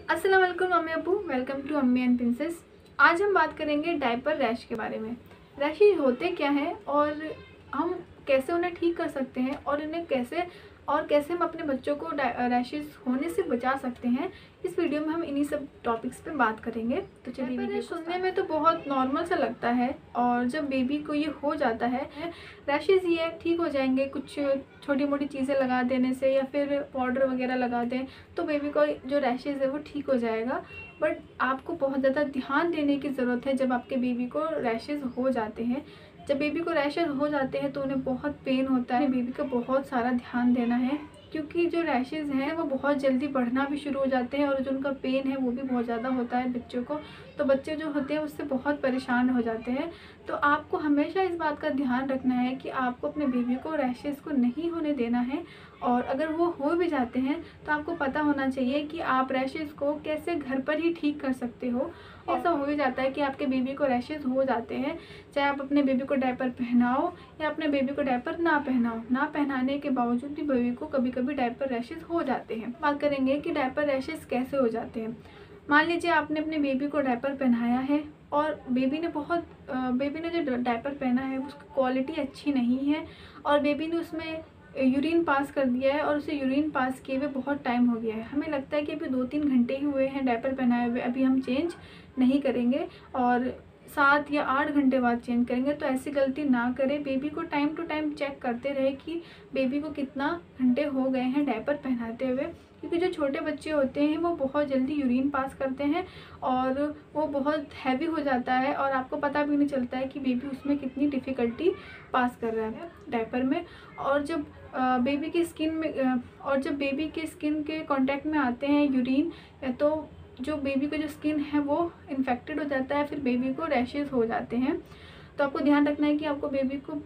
अस्सलाम वालेकुम मम्मी अब्बू, वेलकम टू अम्मी एंड प्रिंसेस। आज हम बात करेंगे डायपर रैश के बारे में। रैशेज होते क्या हैं और हम कैसे उन्हें ठीक कर सकते हैं और कैसे हम अपने बच्चों को रैशेज होने से बचा सकते हैं। इस वीडियो में हम इन्हीं सब टॉपिक्स पे बात करेंगे। तो चलिए, वीडियो सुनने में तो बहुत नॉर्मल सा लगता है और जब बेबी को ये हो जाता है रैशेज, ये ठीक हो जाएंगे कुछ छोटी मोटी चीज़ें लगा देने से या फिर पाउडर वगैरह लगा दें तो बेबी को जो रैशेज है वो ठीक हो जाएगा। बट आपको बहुत ज़्यादा ध्यान देने की ज़रूरत है जब आपके बेबी को रैशेज हो जाते हैं। जब बेबी को रैशेज हो जाते हैं तो उन्हें बहुत पेन होता है। बेबी का बहुत सारा ध्यान देना है क्योंकि जो रैशेज हैं वो बहुत जल्दी बढ़ना भी शुरू हो जाते हैं और जो उनका पेन है वो भी बहुत ज़्यादा होता है बच्चों को। तो बच्चे जो होते हैं उससे बहुत परेशान हो जाते हैं। तो आपको हमेशा इस बात का ध्यान रखना है कि आपको अपने बेबी को रैशेज को नहीं होने देना है। और अगर वो हो भी जाते हैं तो आपको पता होना चाहिए कि आप रैशेज को कैसे घर पर ही ठीक कर सकते हो। ऐसा हो ही जाता है कि आपके बेबी को रैशेज हो जाते हैं, चाहे आप अपने बेबी को डायपर पहनाओ या अपने बेबी को डायपर ना पहनाओ, ना पहनाने के बावजूद भी बेबी को कभी कभी डायपर रैशेज हो जाते हैं। बात करेंगे कि डायपर रैशेज कैसे हो जाते हैं। मान लीजिए आपने अपने बेबी को डायपर पहनाया है और बेबी ने जो डायपर पहना है उसकी क्वालिटी अच्छी नहीं है और बेबी ने उसमें यूरिन पास कर दिया है और उसे यूरिन पास किए हुए बहुत टाइम हो गया है। हमें लगता है कि अभी 2-3 घंटे ही हुए हैं डायपर पहनाए हुए, अभी हम चेंज नहीं करेंगे और 7 या 8 घंटे बाद चेंज करेंगे। तो ऐसी गलती ना करें। बेबी को टाइम टू टाइम चेक करते रहे कि बेबी को कितना घंटे हो गए हैं डायपर पहनाते हुए, क्योंकि जो छोटे बच्चे होते हैं वो बहुत जल्दी यूरिन पास करते हैं और वो बहुत हैवी हो जाता है और आपको पता भी नहीं चलता है कि बेबी उसमें कितनी डिफ़िकल्टी पास कर रहा है डायपर में। और जब बेबी की स्किन के कांटेक्ट में आते हैं यूरिन, तो जो बेबी का जो स्किन है वो इन्फेक्टेड हो जाता है, फिर बेबी को रैशेज हो जाते हैं। तो आपको ध्यान रखना है कि आपको बेबी को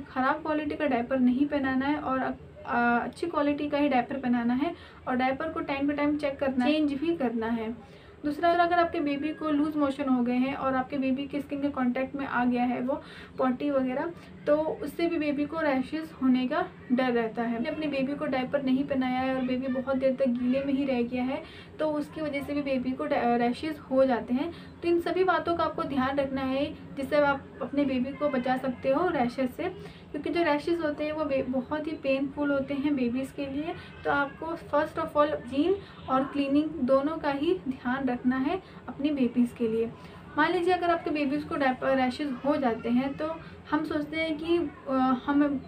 ख़राब क्वालिटी का डायपर नहीं पहनाना है और अच्छी क्वालिटी का ही डायपर पहनाना है और डायपर को टाइम टू टाइम चेक करना है, चेंज भी करना है। दूसरा, अगर आपके बेबी को लूज मोशन हो गए हैं और आपके बेबी के स्किन के कांटेक्ट में आ गया है वो पॉटी वगैरह, तो उससे भी बेबी को रैशेज होने का डर रहता है। अपने बेबी को डायपर नहीं पहनाया है और बेबी बहुत देर तक गीले में ही रह गया है तो उसकी वजह से भी बेबी को रैशेज हो जाते हैं। तो इन सभी बातों का आपको ध्यान रखना है जिससे आप अपने बेबी को बचा सकते हो रैशेज से, क्योंकि जो रैशेज होते हैं वो बहुत ही पेनफुल होते हैं बेबीज़ के लिए। तो आपको फर्स्ट ऑफ ऑल हाइजीन और क्लीनिंग दोनों का ही ध्यान रखना है अपनी बेबीज़ के लिए। मान लीजिए अगर आपके बेबीज़ को डायपर रैशेज हो जाते हैं तो हम सोचते हैं कि हम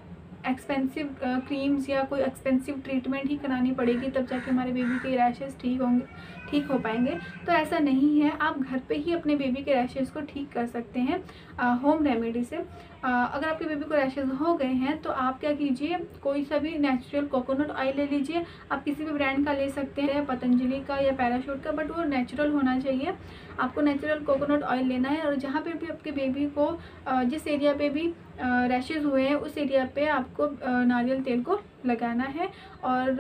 एक्सपेंसिव क्रीम्स या कोई एक्सपेंसिव ट्रीटमेंट ही करानी पड़ेगी तब जाके हमारे बेबी के रैशेज़ ठीक हो पाएंगे। तो ऐसा नहीं है, आप घर पे ही अपने बेबी के रैशेज़ को ठीक कर सकते हैं होम रेमेडी से। अगर आपके बेबी को रैशेज़ हो गए हैं तो आप क्या कीजिए, कोई सा भी नेचुरल कोकोनट ऑयल ले लीजिए। आप किसी भी ब्रांड का ले सकते हैं, पतंजलि का या पैराशूट का, बट वो नेचुरल होना चाहिए। आपको नेचुरल कोकोनट ऑयल लेना है और जहाँ पे भी आपके बेबी को जिस एरिया पे भी रैशेज़ हुए हैं उस एरिया पे आपको नारियल तेल को लगाना है और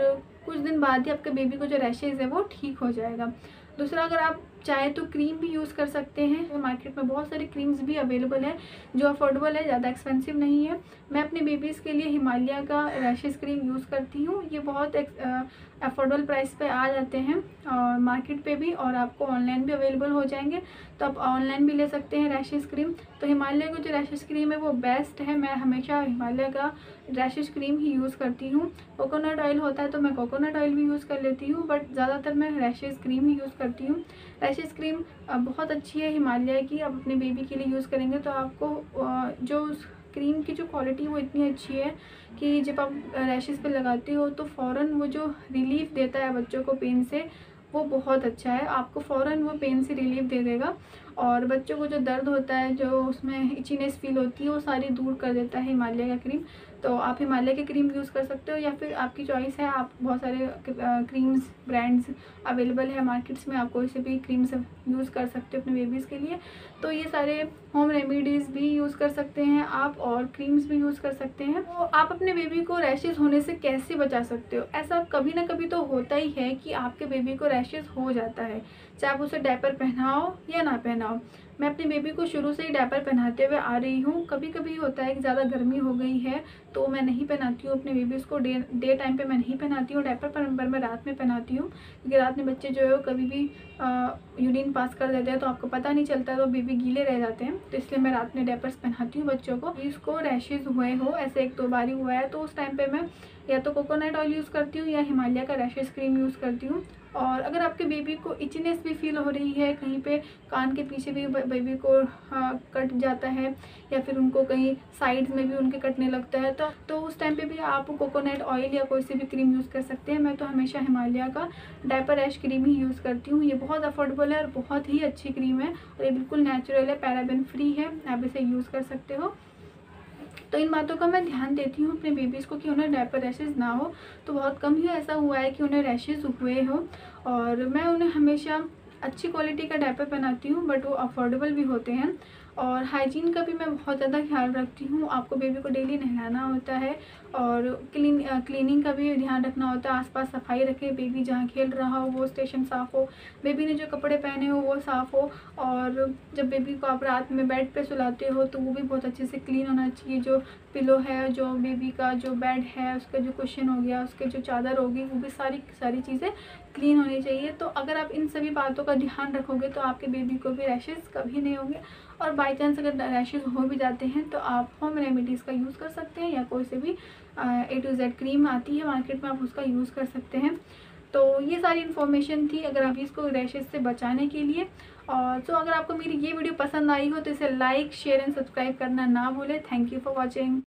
कुछ दिन बाद ही आपके बेबी को जो रैशेज़ है वो ठीक हो जाएगा। दूसरा, अगर आप चाहे तो क्रीम भी यूज़ कर सकते हैं। मार्केट में बहुत सारी क्रीम्स भी अवेलेबल है जो अफोर्डेबल है, ज़्यादा एक्सपेंसिव नहीं है। मैं अपने बेबीज़ के लिए हिमालय का रैशेज़ क्रीम यूज़ करती हूँ। ये बहुत अफोर्डेबल प्राइस पे आ जाते हैं और मार्केट पे भी, और आपको ऑनलाइन भी अवेलेबल हो जाएंगे, तो आप ऑनलाइन भी ले सकते हैं रैशेज़ क्रीम। तो हिमालय का जो रैशेज़ क्रीम है वो बेस्ट है। मैं हमेशा हिमालय का रैशेज़ क्रीम ही यूज़ करती हूँ। कोकोनट ऑयल होता है तो मैं कोकोनट ऑयल भी यूज़ कर लेती हूँ, बट ज़्यादातर मैं रैशेज़ क्रीम ही यूज़ करती हूँ। रैशेज़ क्रीम बहुत अच्छी है हिमालय की। आप अपने बेबी के लिए यूज़ करेंगे तो आपको जो क्रीम की जो क्वालिटी वो इतनी अच्छी है कि जब आप रैशेज़ पे लगाते हो तो फ़ौरन वो जो रिलीफ़ देता है बच्चों को पेन से, वो बहुत अच्छा है। आपको फ़ौरन वो पेन से रिलीफ़ दे देगा और बच्चों को जो दर्द होता है, जो उसमें इचीनेस फील होती है, वो सारी दूर कर देता है हिमालय का क्रीम। तो आप हिमालय की क्रीम यूज़ कर सकते हो या फिर आपकी चॉइस है। आप बहुत सारे क्रीम्स ब्रांड्स अवेलेबल है मार्केट्स में, आप कोई से भी क्रीम्स यूज़ कर सकते हो अपने बेबीज़ के लिए। तो ये सारे होम रेमेडीज़ भी यूज़ कर सकते हैं आप और क्रीम्स भी यूज़ कर सकते हैं। तो आप अपने बेबी को रैशेज़ होने से कैसे बचा सकते हो। ऐसा कभी ना कभी तो होता ही है कि आपके बेबी को रैशेज़ हो जाता है, चाहे आप उसे डायपर पहनाओ या ना पहनाओ। हो। मैं अपने बेबी को शुरू से ही डायपर पहनाते हुए आ रही हूँ। कभी कभी होता है कि ज़्यादा गर्मी हो गई है तो मैं नहीं पहनाती हूँ अपने बेबीज़ को, डे टाइम पे मैं नहीं पहनाती हूँ डायपर, पर मैं रात में पहनाती हूँ, क्योंकि रात में बच्चे जो है वो कभी भी यूरिन पास कर देते हैं तो आपको पता नहीं चलता, तो बेबी गीले रह जाते हैं। तो इसलिए मैं रात में डायपर्स पहनाती हूँ बच्चों को। इसको रैशेज़ हुए हो, ऐसे 1-2 बार ही हुआ है, तो उस टाइम पे मैं या तो कोकोनट ऑयल यूज़ करती हूँ या हिमालय का रैशेज़ क्रीम यूज़ करती हूँ। और अगर आपके बेबी को इचनेस भी फील हो रही है, कहीं पे कान के पीछे भी बेबी को कट जाता है, या फिर उनको कहीं साइड्स में भी उनके कटने लगता है, तो उस टाइम पे भी आप कोकोनट ऑयल या कोई सी भी क्रीम यूज़ कर सकते हैं। मैं तो हमेशा हिमालय का डायपर रैश क्रीम ही यूज़ करती हूँ। ये बहुत अफोर्डेबल है और बहुत ही अच्छी क्रीम है, और ये बिल्कुल नेचुरल है, पैराबेन फ्री है, आप इसे यूज़ कर सकते हो। तो इन बातों का मैं ध्यान देती हूँ अपने बेबीज़ को कि उन्हें डायपर रैशेज़ ना हो। तो बहुत कम ही ऐसा हुआ है कि उन्हें रैशेज़ हुए हो, और मैं उन्हें हमेशा अच्छी क्वालिटी का डायपर पहनाती हूँ, बट वो अफोर्डेबल भी होते हैं। और हाइजीन का भी मैं बहुत ज़्यादा ख्याल रखती हूँ। आपको बेबी को डेली नहलाना होता है, और क्लीनिंग का भी ध्यान रखना होता है। आसपास सफाई रखें, बेबी जहाँ खेल रहा हो वो स्टेशन साफ़ हो, बेबी ने जो कपड़े पहने हो वो साफ़ हो। और जब बेबी को आप रात में बेड पे सुलाते हो तो वो भी बहुत अच्छे से क्लीन होना चाहिए। जो पिलो है, जो बेबी का जो बेड है, उसका जो कुशन हो गया, उसके जो चादर होगी, वो भी सारी चीज़ें क्लीन होनी चाहिए। तो अगर आप इन सभी बातों का ध्यान रखोगे तो आपके बेबी को भी रैशेज़ कभी नहीं होंगे। और बाई चांस अगर रैशेज़ हो भी जाते हैं तो आप होम रेमेडीज़ का यूज़ कर सकते हैं, या कोई से भी A to Z क्रीम आती है मार्केट में, आप उसका यूज़ कर सकते हैं। तो ये सारी इन्फॉर्मेशन थी अगर आप इसको रैशेज़ से बचाने के लिए। और तो अगर आपको मेरी ये वीडियो पसंद आई हो तो इसे लाइक, शेयर एंड सब्सक्राइब करना ना भूलें। Thank you for watching.